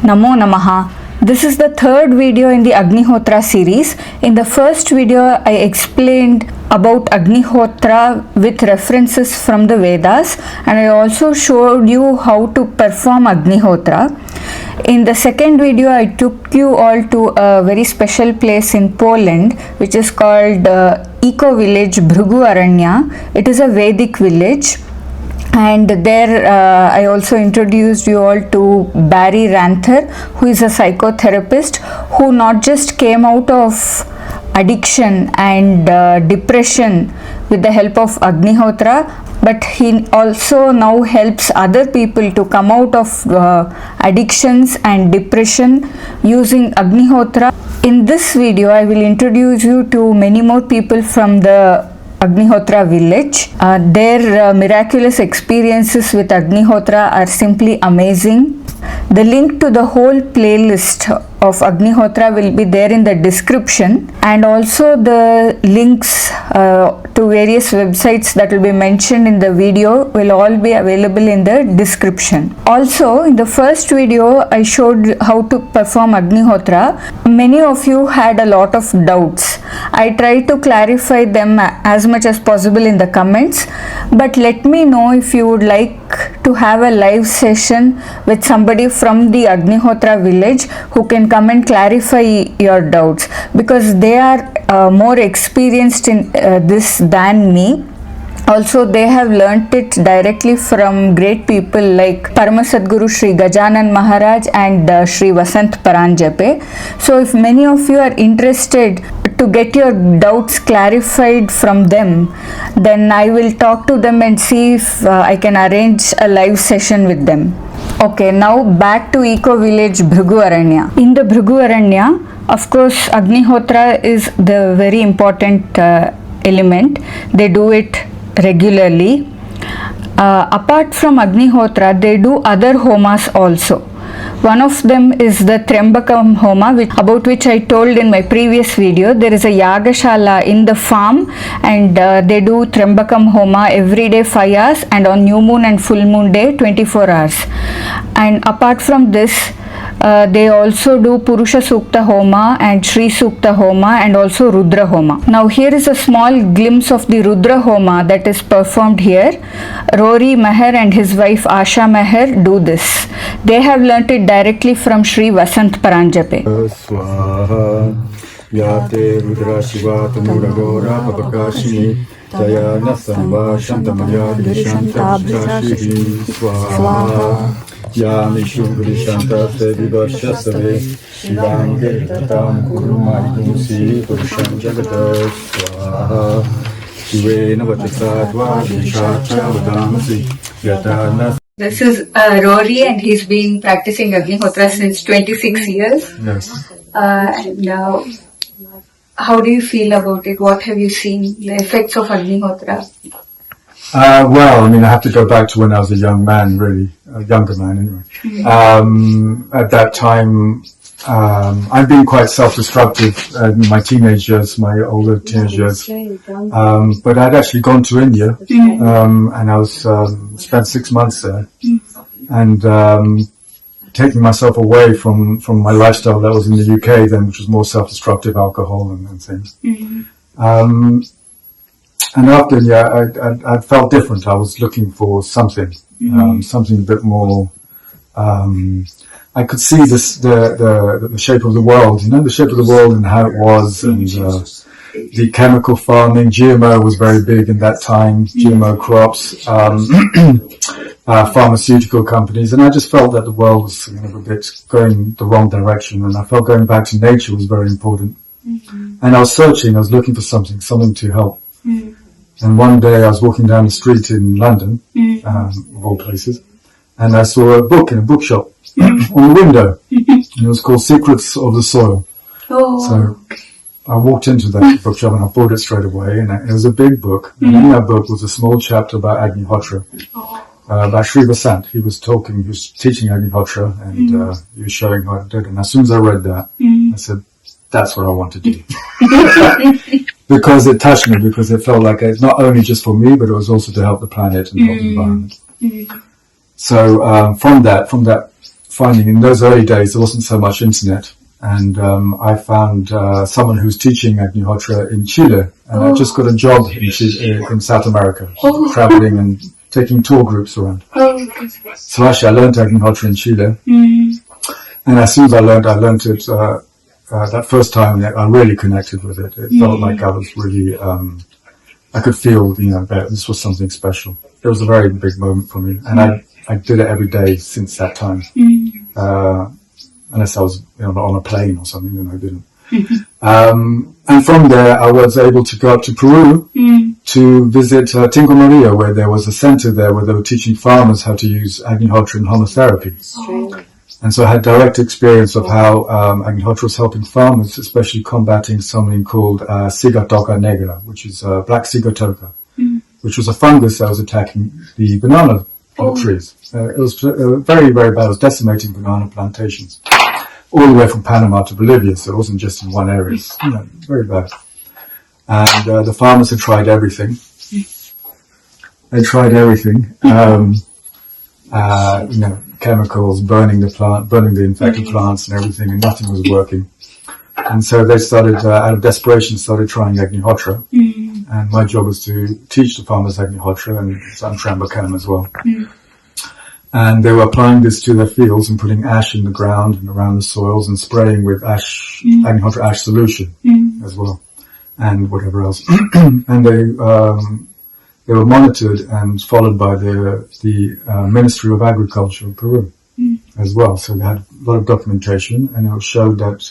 Namo Namaha. This is the third video in the Agnihotra series. In the first video, I explained about Agnihotra with references from the Vedas, and I also showed you how to perform Agnihotra. In the second video, I took you all to a very special place in Poland, which is called eco-village Bhrigu Aranya. It is a Vedic village. And there I also introduced you all to Barry Ranther, who is a psychotherapist who not just came out of addiction and depression with the help of Agnihotra, but he also now helps other people to come out of addictions and depression using Agnihotra. In this video, I will introduce you to many more people from the Agnihotra village. Their miraculous experiences with Agnihotra are simply amazing. The link to the whole playlist of Agnihotra will be there in the description, and also the links to various websites that will be mentioned in the video will all be available in the description. Also, in the first video I showed how to perform Agnihotra. Many of you had a lot of doubts. I tried to clarify them as much as possible in the comments, but let me know if you would like to have a live session with somebody from the Agnihotra village who can come and clarify your doubts, because they are more experienced in this than me. Also, they have learnt it directly from great people like Parama Sadguru Sri Gajanan Maharaj and Sri Vasant Paranjape. So if many of you are interested to get your doubts clarified from them, then I will talk to them and see if I can arrange a live session with them. Okay, now back to Eco Village Bhrigu Aranya. In the Bhrigu Aranya, of course, Agnihotra is the very important element. They do it regularly. Apart from Agnihotra, they do other homas also. One of them is the Trembakam Homa, about which I told in my previous video. There is a Yagashala in the farm, and they do Trembakam Homa every day 5 hours, and on new moon and full moon day 24 hours. And apart from this, they also do Purusha Sukta Homa and Shri Sukta Homa and also Rudra Homa. Now here is a small glimpse of the Rudra Homa that is performed here. Rory Meher and his wife Asha Meher do this. They have learnt it directly from Sri Vasant Paranjape. Swaha Yate Rudra Shiva Tamura Gora Papakashini Jayana Samba Shantamaya Dishanta Bhashihi Swaha Yamishu Brishanta Sevivarsha Save Shivange Tatam Kurumai Kunsi Purusham Jagata Swaha Shivena Vatasatva Vishacha Vadamasi Yatana. This is Rory, and he's been practicing Agnihotra since 26 years. Yes. And how do you feel about it? What have you seen, the effects of Agnihotra? Well, I mean, I have to go back to when I was a young man, really, a younger man anyway. Mm-hmm. At that time, I've been quite self-destructive in my teenage years, my older teenage years. But I'd actually gone to India, and I was spent 6 months there, and taking myself away from my lifestyle that was in the UK then, which was more self-destructive, alcohol and things. And after, I felt different. I was looking for something, something a bit more. I could see the shape of the world, the shape of the world and how it was, and the chemical farming. GMO was very big in that time. GMO crops, pharmaceutical companies, and I just felt that the world was a bit going the wrong direction, and I felt going back to nature was very important. And I was searching. I was looking for something to help. And one day I was walking down the street in London, of all places, and I saw a book in a bookshop on the window, and it was called Secrets of the Soil. So I walked into that bookshop and I bought it straight away, and it was a big book, and in that book was a small chapter about Agnihotra, about Sri Vasant. He was teaching Agnihotra, and he was showing how to do it, and as soon as I read that, I said, that's what I want to do. Because it touched me, because it felt like it's not only just for me, but it was also to help the planet and help the environment. So from that finding in those early days there wasn't so much internet, and I found someone who's teaching Agnihotra in Chile, and I just got a job in South America, traveling and taking tour groups around. So actually I learned Agnihotra in Chile, and as soon as I learned it that first time, I really connected with it. It felt like I was really, I could feel, that this was something special. It was a very big moment for me, and I did it every day since that time. Unless I was on a plane or something, then I didn't. And from there, I was able to go up to Peru to visit Tingo Maria, where there was a center there where they were teaching farmers how to use Agnihotra and Homa therapy. And so I had direct experience of how Agnihotra was helping farmers, especially combating something called Sigatoka negra, which is black Sigatoka, which was a fungus that was attacking the banana trees. It was very, very bad. It was decimating banana plantations all the way from Panama to Bolivia, so it wasn't just in one area. It's, very bad. And the farmers had tried everything. They tried everything. Chemicals, burning the infected plants and everything, and nothing was working. And so they started, out of desperation, started trying Agnihotra. And my job was to teach the farmers Agnihotra and some Trambakam as well. And they were applying this to their fields and putting ash in the ground and around the soils and spraying with ash, Agnihotra ash solution as well, and whatever else. And they were monitored and followed by the Ministry of Agriculture of Peru as well. So they had a lot of documentation, and it showed that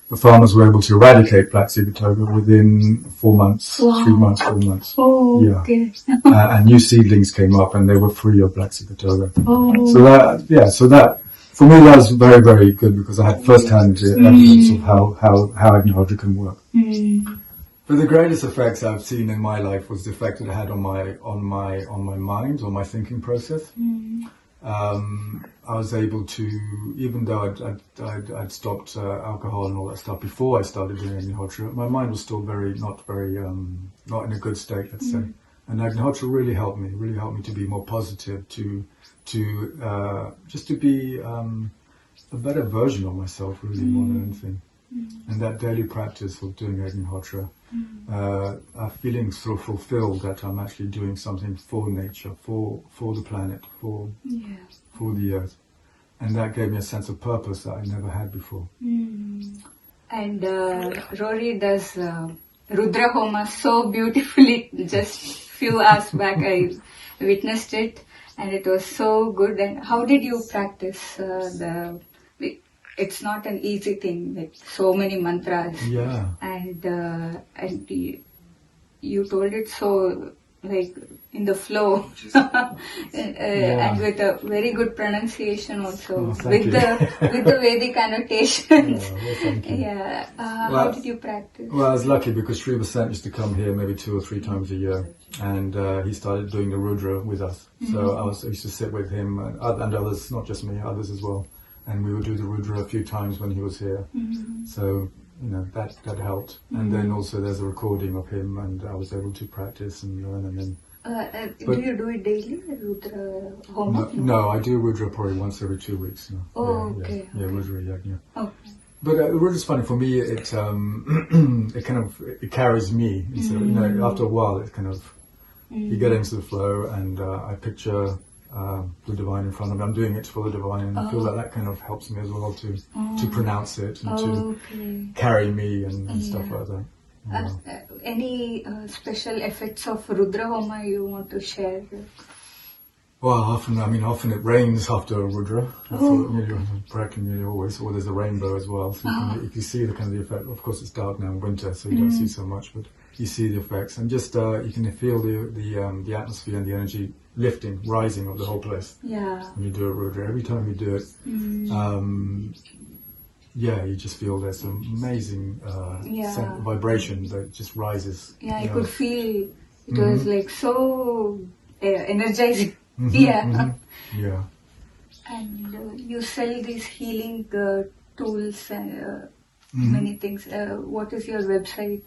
the farmers were able to eradicate black Sigatoka within 4 months, 3 months, 4 months. Okay. And new seedlings came up, and they were free of black Sigatoka. So that for me that was very, very good, because I had first-hand evidence of how Agnihotra can work. But the greatest effects I've seen in my life was the effect it had on my mind, on my thinking process. I was able to, even though I'd stopped alcohol and all that stuff before I started doing Agnihotra, my mind was still not in a good state, let's say. And Agnihotra really helped me to be more positive, just to be a better version of myself, really, more than anything. And that daily practice of doing Agnihotra, feeling so fulfilled that I'm actually doing something for nature, for the planet, for the earth. And that gave me a sense of purpose that I never had before. And Rory does Rudra Homa so beautifully. Just few hours back I witnessed it, and it was so good. And how did you practice it's not an easy thing, like so many mantras. Yeah. And you told it so like in the flow, and with a very good pronunciation also, with the Vedic annotations. How did you practice? Well, I was lucky because Sri Vasant used to come here maybe 2 or 3 times a year, and he started doing the Rudra with us. So I used to sit with him and others, not just me, others as well. And we would do the Rudra a few times when he was here. So, that helped. And then also there's a recording of him, and I was able to practice and learn. And then. Do you do it daily, Rudra Homa? No, I do Rudra probably once every 2 weeks. Okay. Rudra Yajna. Okay. But Rudra's funny for me. It it carries me. So, after a while, it kind of you get into the flow, and I picture the divine in front of me. I'm doing it for the divine, and I feel that kind of helps me as well to pronounce it and to carry me and stuff like that. Any special effects of Rudra Homa you want to share? Well, often it rains after a Rudra. Practically nearly always, or there's a rainbow as well. So if you see the kind of the effect, of course it's dark now in winter, so you don't see so much, but you see the effects, and just you can feel the atmosphere and the energy lifting, rising of the whole place. Yeah. When you do a Rudra, every time you do it, you just feel there's some amazing vibration that just rises. Yeah, I could feel it was like so energizing. Yeah. And you sell these healing tools and many things. What is your website?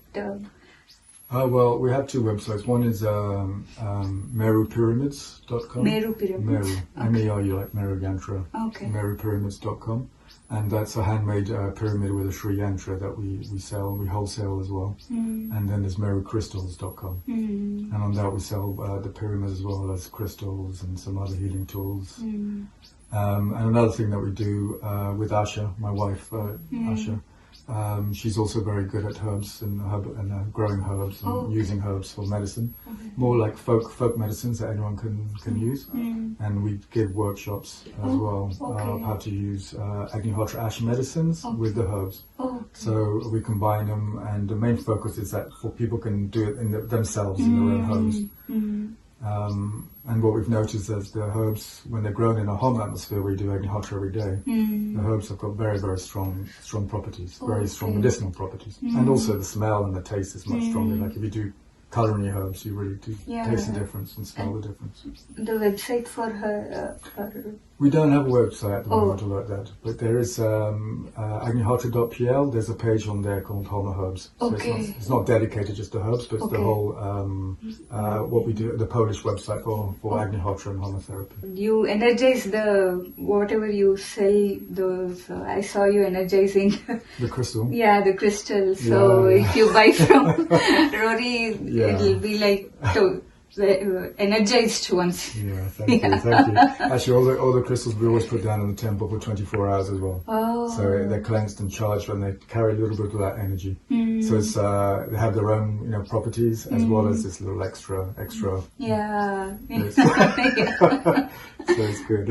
Well, we have two websites. One is merupyramids.com. Meru Pyramids. Meru, M-E-R-U, like Meru Yantra. Okay. Merupyramids.com. And that's a handmade pyramid with a Sri Yantra that we sell, we wholesale as well. And then there's merocrystals.com. And on that we sell the pyramid as well as crystals and some other healing tools. And another thing that we do with Asha, my wife, Asha, she's also very good at herbs and growing herbs and using herbs for medicine. More like folk medicines that anyone can use. And we give workshops as well of how to use Agnihotra Ash medicines with the herbs. So we combine them, and the main focus is that for people can do it themselves in their own homes. And what we've noticed is the herbs, when they're grown in a home atmosphere, we do Agnihotra every day. The herbs have got very, very strong properties, very strong medicinal properties. And also the smell and the taste is much stronger. Like if you do culinary herbs, you really do taste the difference and smell the difference. The website for her... We don't have a website at the moment like that, but there is agnihotra.pl. There's a page on there called Homa Herbs. So it's not dedicated just to herbs, but it's the whole, what we do, the Polish website for Agnihotra and Homa therapy. You energize whatever you sell, those, I saw you energizing. The crystal? Yeah, the crystals. So if you buy from Rory, it'll be like energized once. Yeah, thank you. Actually, all the crystals we always put down in the temple for 24 hours as well. So they're cleansed and charged, and they carry a little bit of that energy. So it's they have their own properties as well as this little extra. Yeah. So it's good.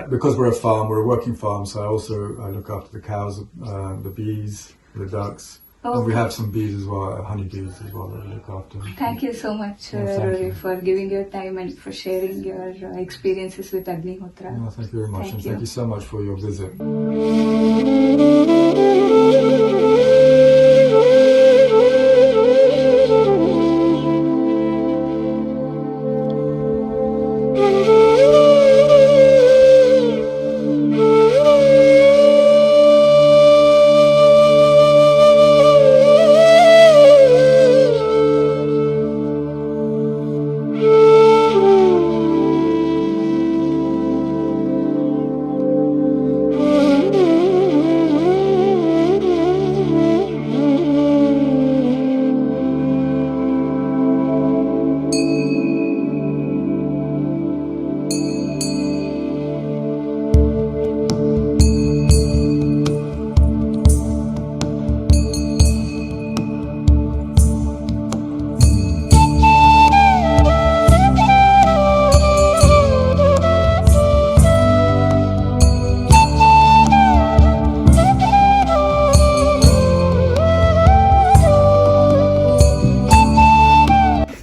Because we're a farm, we're a working farm, so I look after the cows, the bees, the ducks. And we have some bees as well, honeybees as well that we look after. Thank you so much, Rory, for giving your time and for sharing your experiences with Agnihotra. No, thank you very much, and thank you so much for your visit.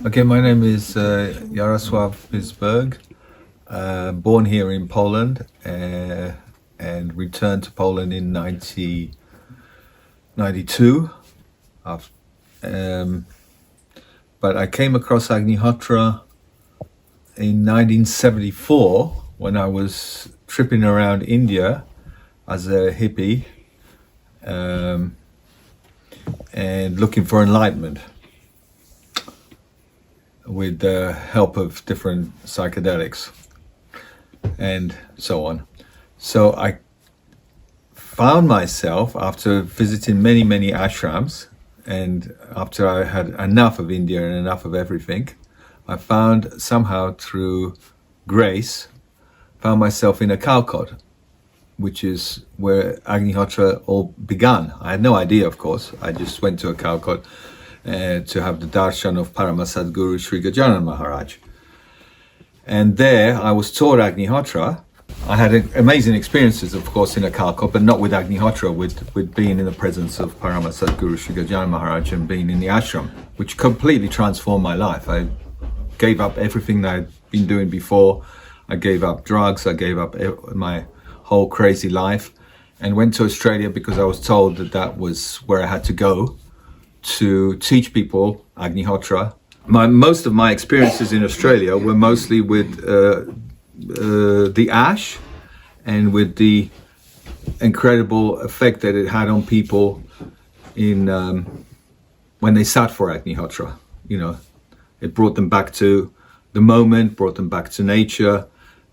Okay, my name is Jaroslaw, born here in Poland and returned to Poland in 1992. But I came across Agnihotra in 1974 when I was tripping around India as a hippie and looking for enlightenment with the help of different psychedelics and so on. So I found myself, after visiting many ashrams, and after I had enough of India and enough of everything, I found somehow through grace, found myself in a Calcutta, which is where Agnihotra all began. I had no idea, of course. I just went to a Calcutta to have the darshan of Parama Sadguru Sri Gajanan Maharaj. And there I was taught Agnihotra. I had amazing experiences, of course, in a Calcutta, but not with Agnihotra, with being in the presence of Parama Sadguru Sri Gajanan Maharaj and being in the ashram, which completely transformed my life. I gave up everything that I'd been doing before. I gave up drugs, I gave up my whole crazy life, and went to Australia because I was told that that was where I had to go to teach people Agnihotra. Most of my experiences in Australia were mostly with the ash and with the incredible effect that it had on people in when they sat for Agnihotra. It brought them back to the moment, brought them back to nature.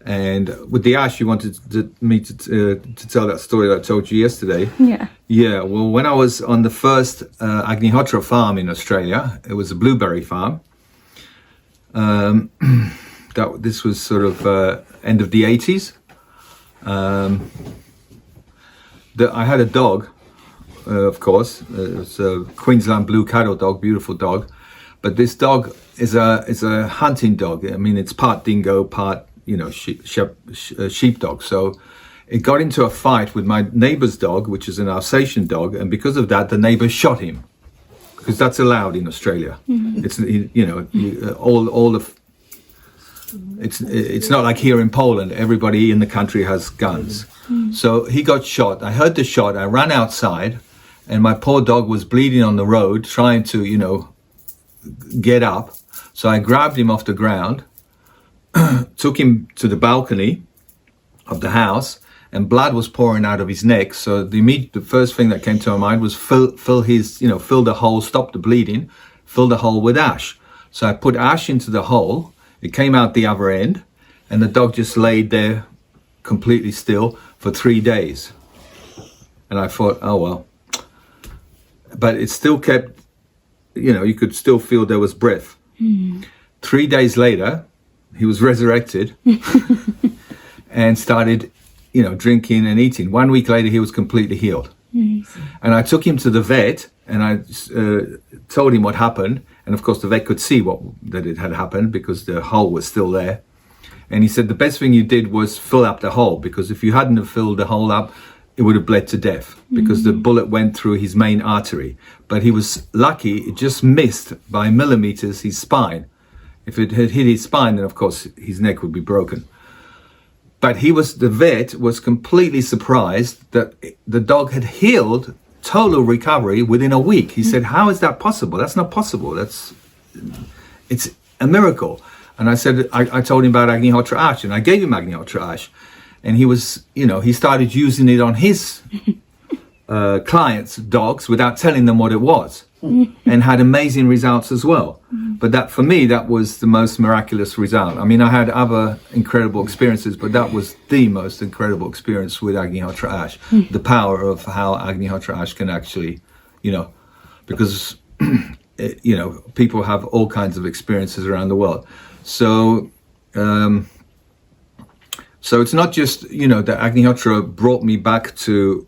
And with the ash, you wanted me to tell that story that I told you yesterday. Yeah. Yeah, well, when I was on the first Agnihotra farm in Australia, it was a blueberry farm. This was sort of end of the 80s. I had a dog, of course. It was a Queensland blue cattle dog, beautiful dog. But this dog is a hunting dog. I mean, it's part dingo, part sheepdog. So it got into a fight with my neighbor's dog, which is an Alsatian dog, and because of that, the neighbor shot him, because that's allowed in Australia. It's it's not like here in Poland. Everybody in the country has guns. So he got shot. I heard the shot. I ran outside, and my poor dog was bleeding on the road, trying to get up. So I grabbed him off the ground, took him to the balcony of the house, and blood was pouring out of his neck. So the first thing that came to my mind was fill the hole, stop the bleeding, fill the hole with ash. So I put ash into the hole. It came out the other end, and the dog just laid there completely still for 3 days. And I thought, oh well. But it still kept, you could still feel there was breath. 3 days later, he was resurrected and started, drinking and eating. 1 week later, he was completely healed. And I took him to the vet, and I told him what happened. And of course, the vet could see that it had happened, because the hole was still there. And he said the best thing you did was fill up the hole, because if you hadn't have filled the hole up, it would have bled to death, because the bullet went through his main artery. But he was lucky; it just missed by millimeters his spine. If it had hit his spine, then of course his neck would be broken. But the vet was completely surprised that the dog had healed, total recovery within a week. He said, "How is that possible? That's not possible. It's a miracle." And I said, I told him about Agnihotra Ash, and I gave him Agnihotra Ash, and he started using it on his clients' dogs without telling them what it was, and had amazing results as well. But for me, that was the most miraculous result. I mean, I had other incredible experiences, but that was the most incredible experience with Agnihotra Ash. The power of how Agnihotra Ash can actually, because, people have all kinds of experiences around the world. So it's not just, that Agnihotra brought me back to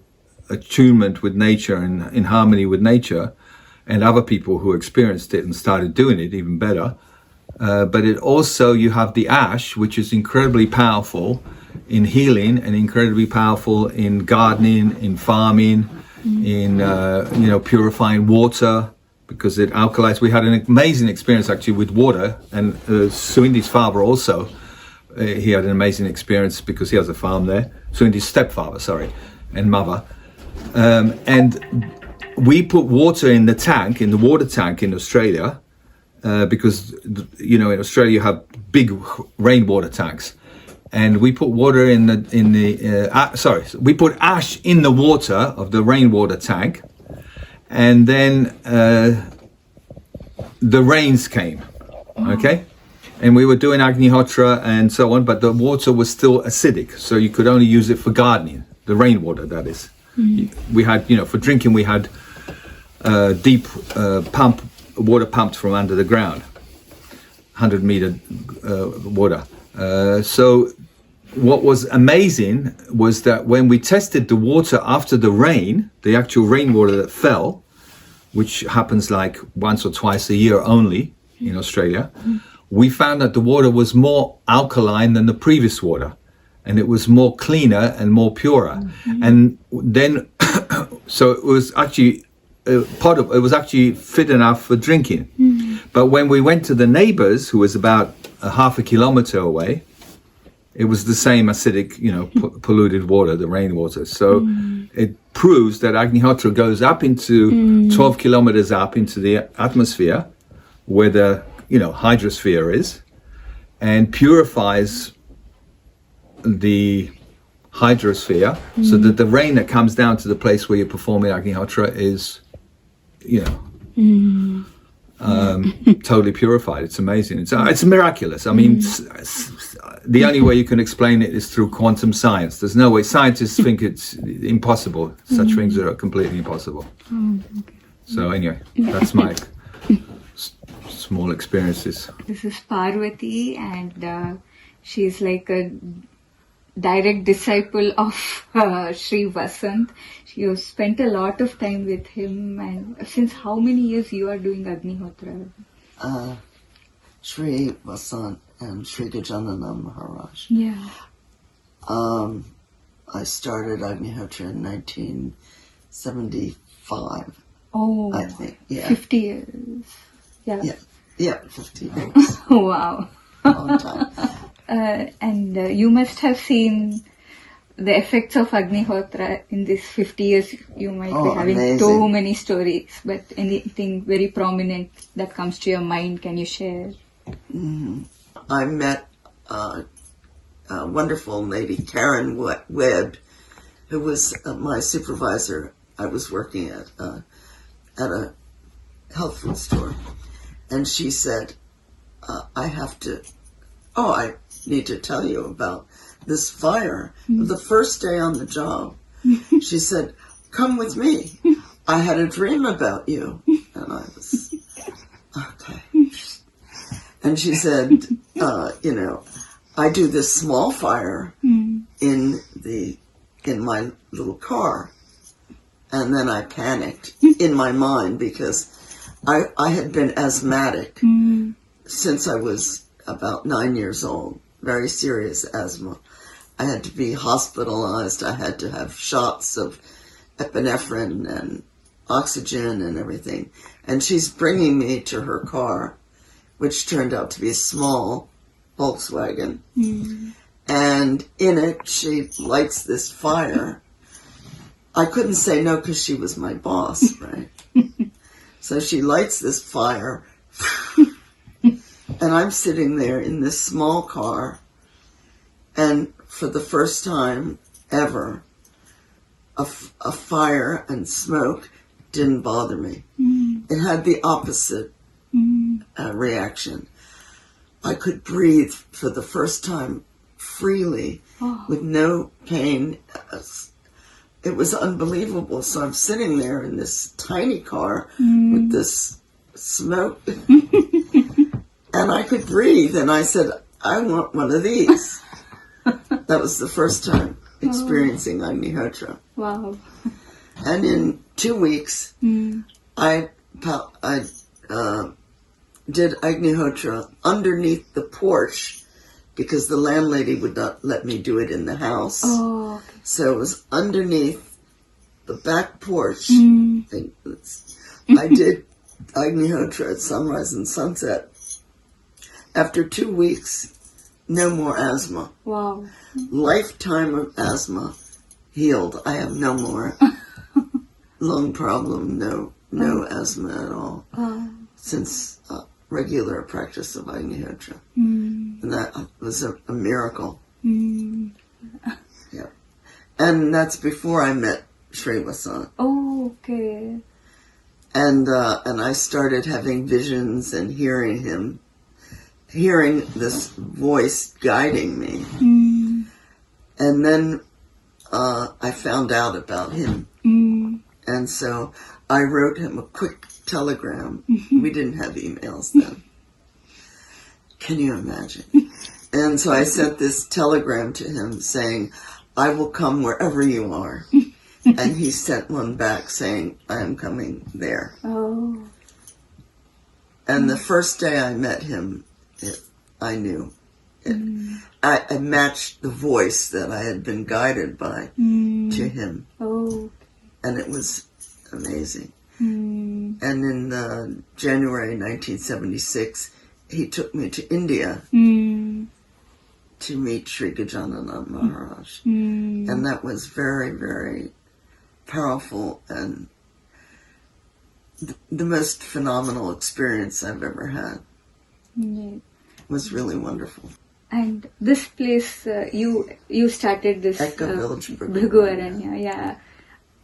attunement with nature and in harmony with nature, and other people who experienced it and started doing it even better. But it also, you have the ash, which is incredibly powerful in healing and incredibly powerful in gardening, in farming, in, purifying water, because it alkalized. We had an amazing experience actually with water, and Suwindi's father also, he had an amazing experience because he has a farm there. Suwindi's stepfather, and mother. And we put water in the water tank in Australia, because, in Australia you have big rainwater tanks. And we put water we put ash in the water of the rainwater tank. And then the rains came, okay? And we were doing Agnihotra and so on, but the water was still acidic, so you could only use it for gardening, the rainwater, that is. We had, for drinking, we had deep water pumped from under the ground, 100-meter water. So what was amazing was that when we tested the water after the rain, the actual rainwater that fell, which happens like once or twice a year only in Australia, we found that the water was more alkaline than the previous water, and it was more cleaner and more purer. And then, so it was actually it was actually fit enough for drinking. But when we went to the neighbors, who was about a half a kilometer away, it was the same acidic, polluted water, the rainwater. So it proves that Agnihotra goes up into 12 kilometers up into the atmosphere, where the hydrosphere is, and purifies the hydrosphere, so that the rain that comes down to the place where you're performing Agnihotra is, totally purified. It's amazing. It's miraculous. I mean, the only way you can explain it is through quantum science. There's no way. Scientists think it's impossible. Such things are completely impossible. So anyway, that's my small experiences. This is Parvati, and she's like a direct disciple of Sri Vasant. You spent a lot of time with him, and since how many years you are doing Agnihotra? Sri Vasant and Sri Gajanana Maharaj. Yeah. I started Agnihotra in 1975. Oh, I think, yeah. 50 years. Yeah. Yeah, 50 years. Wow. Long time. And you must have seen the effects of Agnihotra in these 50 years. You might be having amazing. so many stories, but anything very prominent that comes to your mind, can you share? I met a wonderful lady, Karen Webb, who was my supervisor. I was working at a health food store, and she said, I need to tell you about this fire. The first day on the job, she said, come with me. I had a dream about you. And I was, okay. And she said, I do this small fire in my little car. And then I panicked in my mind because I had been asthmatic since I was about 9 years old. Very serious asthma. I had to be hospitalized. I had to have shots of epinephrine and oxygen and everything. And she's bringing me to her car, which turned out to be a small Volkswagen. And in it, she lights this fire. I couldn't say no because she was my boss, right? So she lights this fire. And I'm sitting there in this small car, and for the first time ever, a fire and smoke didn't bother me. It had the opposite reaction. I could breathe for the first time freely with no pain. It was unbelievable. So I'm sitting there in this tiny car with this smoke. And I could breathe, and I said, I want one of these. That was the first time experiencing Agnihotra. Wow. And in 2 weeks, I did Agnihotra underneath the porch because the landlady would not let me do it in the house. Oh, okay. So it was underneath the back porch. I did Agnihotra at sunrise and sunset. After 2 weeks, no more asthma. Wow. Lifetime of asthma healed. I have no more lung problem, no asthma at all since regular practice of Agnihotra. And that was a miracle. Yeah. And that's before I met Sri Vasant. Oh, okay. And I started having visions and hearing this voice guiding me. And then I found out about him. And so I wrote him a quick telegram. We didn't have emails then. Can you imagine? And so I sent this telegram to him saying, I will come wherever you are. And he sent one back saying, I am coming there. Oh. And the first day I met him, I knew. I matched the voice that I had been guided by to him. Oh. And it was amazing. And in January 1976, he took me to India to meet Sri Gajanana Maharaj. And that was very, very powerful and the most phenomenal experience I've ever had. Yeah. It was really wonderful. And this place, you started this Eka village, Bhrigu Aranya, yeah.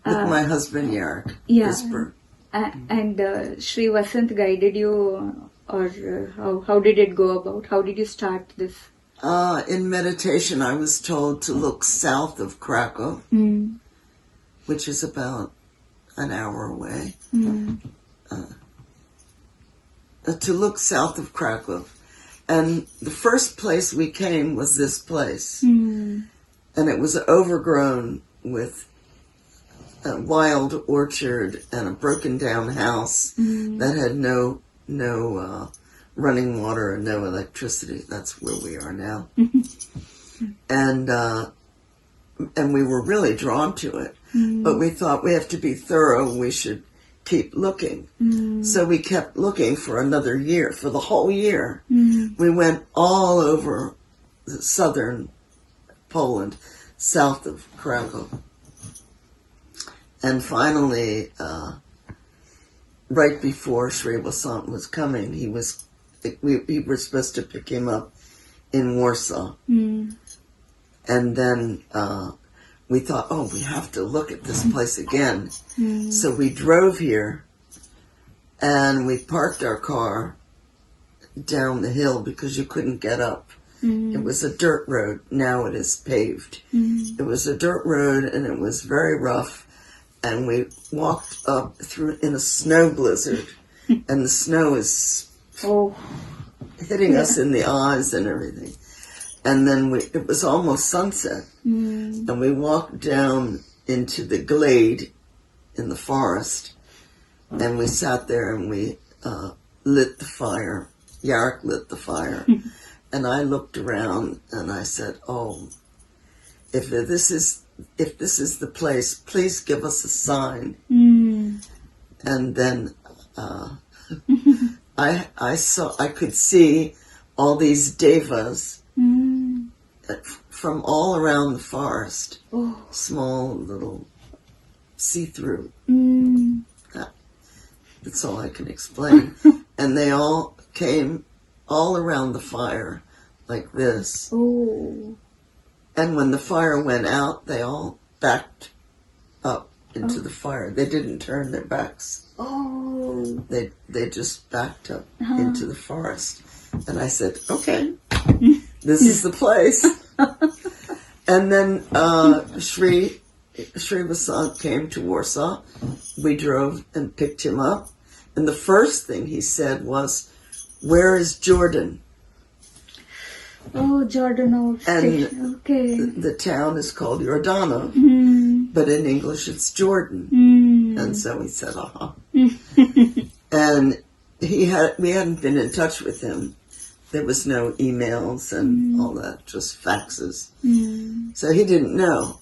With my husband Yarak, Yeah. Whisper. And Sri Vasant guided you, or how did it go about? How did you start this? In meditation, I was told to look south of Krakow, which is about an hour away. To look south of Krakow. And the first place we came was this place. And it was overgrown with a wild orchard and a broken down house that had no running water and no electricity. That's where we are now. And we were really drawn to it. But we thought we have to be thorough. We should keep looking. So we kept looking for another year. For the whole year, we went all over the southern Poland, south of Krakow. And finally, right before Sri Vasant was coming, we were supposed to pick him up in Warsaw. And then we thought, we have to look at this place again. So we drove here and we parked our car down the hill because you couldn't get up. It was a dirt road. Now it is paved. It was a dirt road and it was very rough. And we walked up through in a snow blizzard, and the snow is hitting us in the eyes and everything. And then it was almost sunset, and we walked down into the glade in the forest, and we sat there and we lit the fire. Yarek lit the fire, and I looked around and I said, if this is the place, please give us a sign. And then I could see all these devas from all around the forest. Small little see-through. That's all I can explain. And they all came all around the fire like this. And when the fire went out, they all backed up into the fire. They didn't turn their backs. They just backed up into the forest. And I said, okay, this is the place. And then Sri Vasant came to Warsaw. We drove and picked him up. And the first thing he said was, where is Jordan? Jordan. And okay. The town is called Jordano, but in English it's Jordan. And so he said, And we hadn't been in touch with him. There was no emails and all that, just faxes. So he didn't know.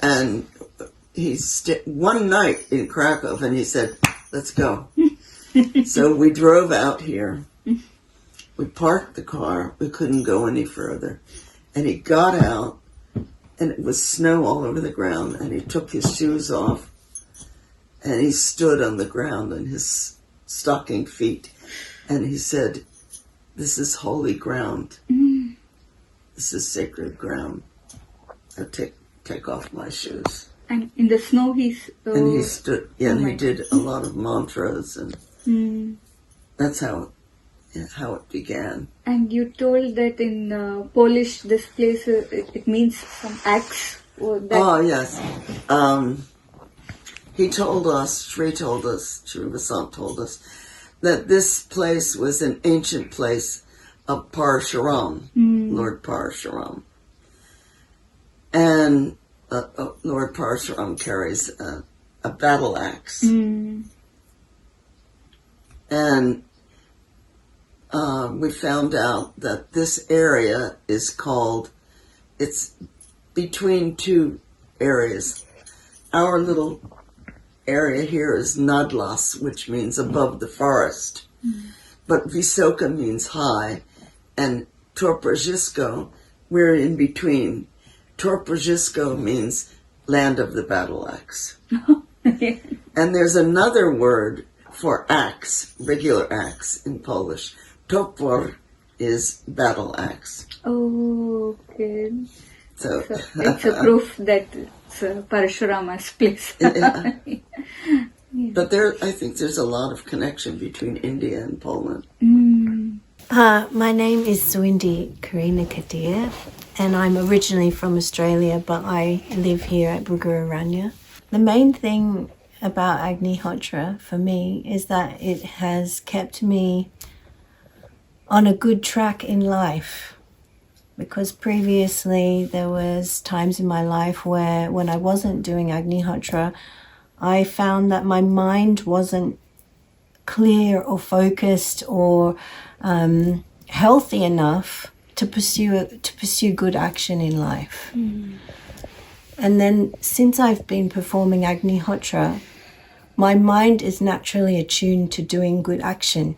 And he one night in Krakow, and he said, let's go. So we drove out here. We parked the car. We couldn't go any further. And he got out, and it was snow all over the ground, and he took his shoes off, and he stood on the ground in his stocking feet, and he said, this is holy ground. This is sacred ground. I take off my shoes. And in the snow and he stood, and he did a lot of mantras, and that's how it began. And you told that in Polish, this place, it means some axe. Yes. Sri Vasant told us, that this place was an ancient place of Parashuram, Lord Parashuram. And Lord Parashuram carries a battle axe. And we found out that this area is called, it's between two areas. Our little area here is Nadlas, which means above the forest. But Vysoka means high, and Torprzhisko, we're in between. Torprzhisko means land of the battle axe. And there's another word for axe, regular axe in Polish. Topor is battle axe. Okay. So it's a proof that it's Parashurama's place. Yeah. Yeah. But I think there's a lot of connection between India and Poland. My name is Suwindi Karina Kadir, and I'm originally from Australia, but I live here at Bhrigu Aranya. The main thing about Agnihotra for me is that it has kept me on a good track in life, because previously there was times in my life where when I wasn't doing Agnihotra, I found that my mind wasn't clear or focused or healthy enough to pursue good action in life. And then since I've been performing Agnihotra, my mind is naturally attuned to doing good action.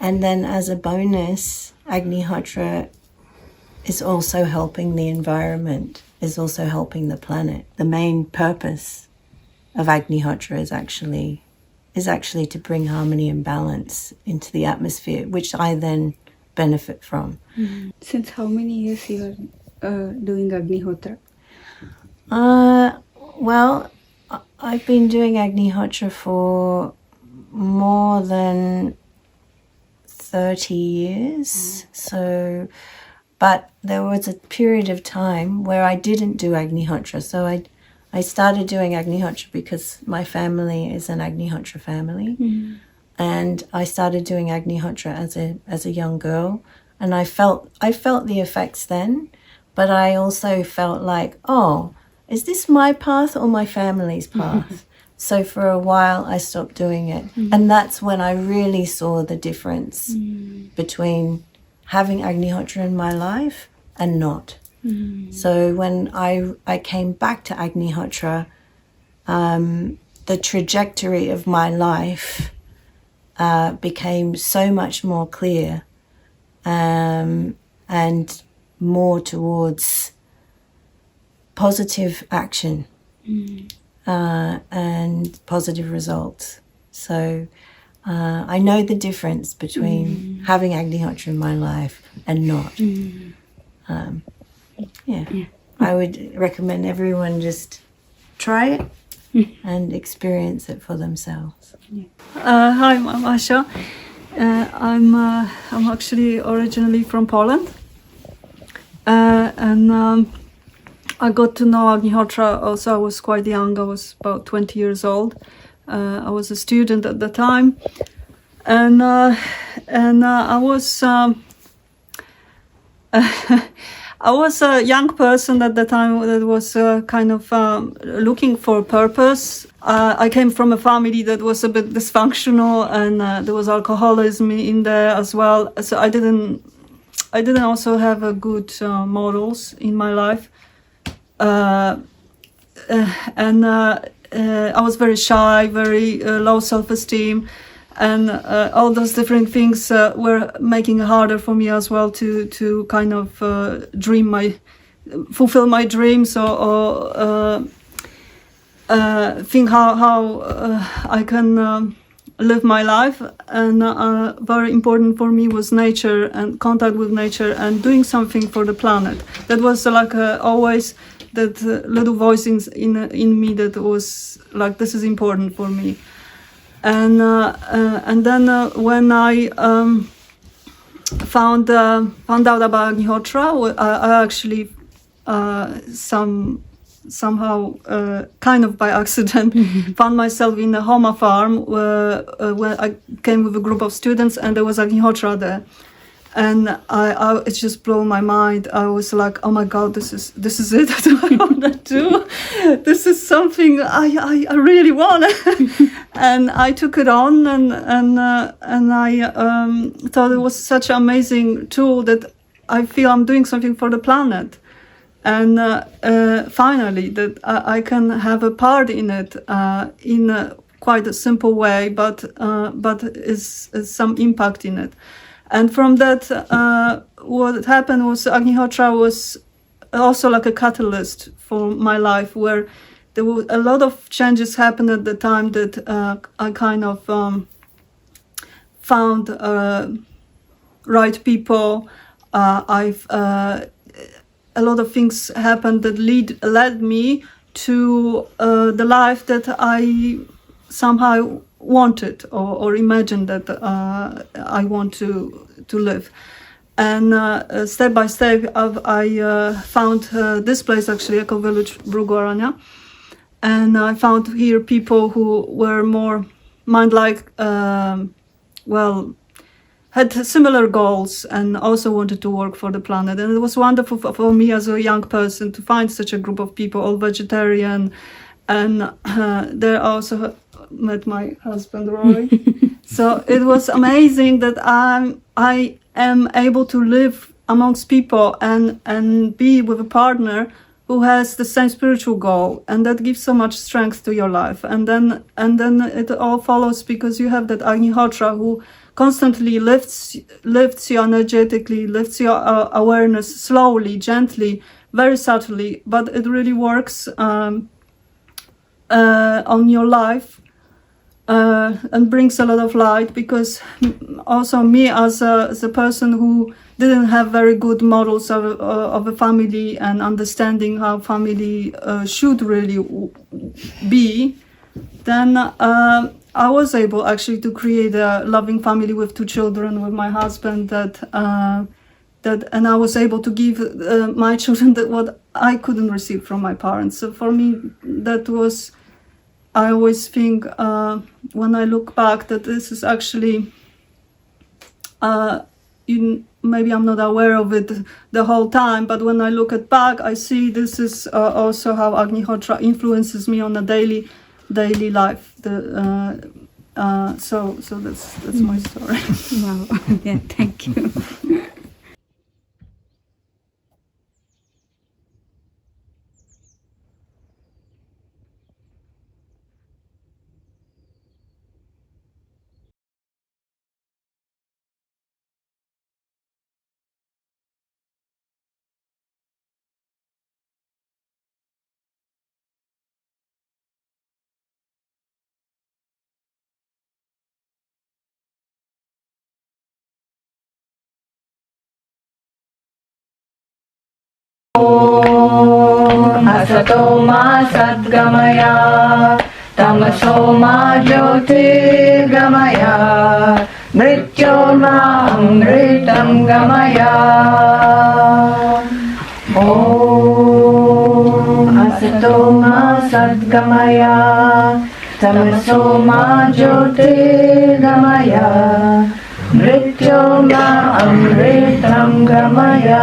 And then as a bonus, Agnihotra is also helping the environment, is also helping the planet. The main purpose of Agnihotra is actually to bring harmony and balance into the atmosphere, which I then benefit from. Since how many years you are doing Agnihotra? Well, I've been doing Agnihotra for more than 30 years. So, but there was a period of time where I didn't do Agnihotra. So I started doing Agnihotra because my family is an Agnihotra family. And I started doing Agnihotra as a young girl, and I felt the effects then, but I also felt like, oh, is this my path or my family's path? So for a while I stopped doing it. And that's when I really saw the difference between having Agnihotra in my life and not. So when I came back to Agnihotra, the trajectory of my life became so much more clear, and more towards positive action and positive results. So I know the difference between having Agnihotra in my life and not. I would recommend everyone just try it and experience it for themselves. Hi, I'm Asha. I'm actually originally from Poland, and I got to know Agnihotra also. I was quite young. I was about 20 years old. I was a student at the time, and I was I was a young person at the time that was kind of looking for purpose. I came from a family that was a bit dysfunctional, and there was alcoholism in there as well. So I didn't also have a good models in my life, and I was very shy, very low self-esteem, and all those different things were making it harder for me as well to kind of fulfill my dreams or think how I can live my life. And very important for me was nature and contact with nature and doing something for the planet. That was like always that little voice in me that was like, this is important for me. And then when I found out about Agnihotra, I actually somehow kind of by accident found myself in a Homa farm where I came with a group of students, and there was Agnihotra there. And it just blew my mind. I was like, oh my God, this is it. That's what I want to do. This is something I really want. And I took it on, and I thought it was such an amazing tool that I feel I'm doing something for the planet. And finally, that I can have a part in it in quite a simple way, but is some impact in it. And from that, what happened was Agnihotra was also like a catalyst for my life, where there were a lot of changes happened at the time that I kind of found right people. A lot of things happened that led me to the life that I somehow wanted or imagined that I want to live. And step by step, I found this place, actually, eco village Bhrigu Aranya, and I found here people who were more mind-like, had similar goals and also wanted to work for the planet. And it was wonderful for me as a young person to find such a group of people, all vegetarian, and there also met my husband Rory. So it was amazing that I am able to live amongst people and be with a partner who has the same spiritual goal, and that gives so much strength to your life. And then it all follows because you have that Agnihotra who constantly lifts you energetically, lifts your awareness slowly, gently, very subtly, but it really works on your life. And brings a lot of light, because also me as a person who didn't have very good models of a family and understanding how family should really be, then I was able actually to create a loving family with 2 children with my husband, and I was able to give my children what I couldn't receive from my parents. So for me, that was, I always think when I look back that this is actually, maybe I'm not aware of it the whole time, but when I look back, I see this is also how Agnihotra influences me on a daily life. So that's my story. Wow. Yeah, thank you. असतो मा सद्गमया तमसो मा ज्योतिर्गमया मृत्योर्मामृतं गमया ॐ असतो मा सद्गमया तमसो मा ज्योतिर्गमया मृत्योर्मामृतं गमया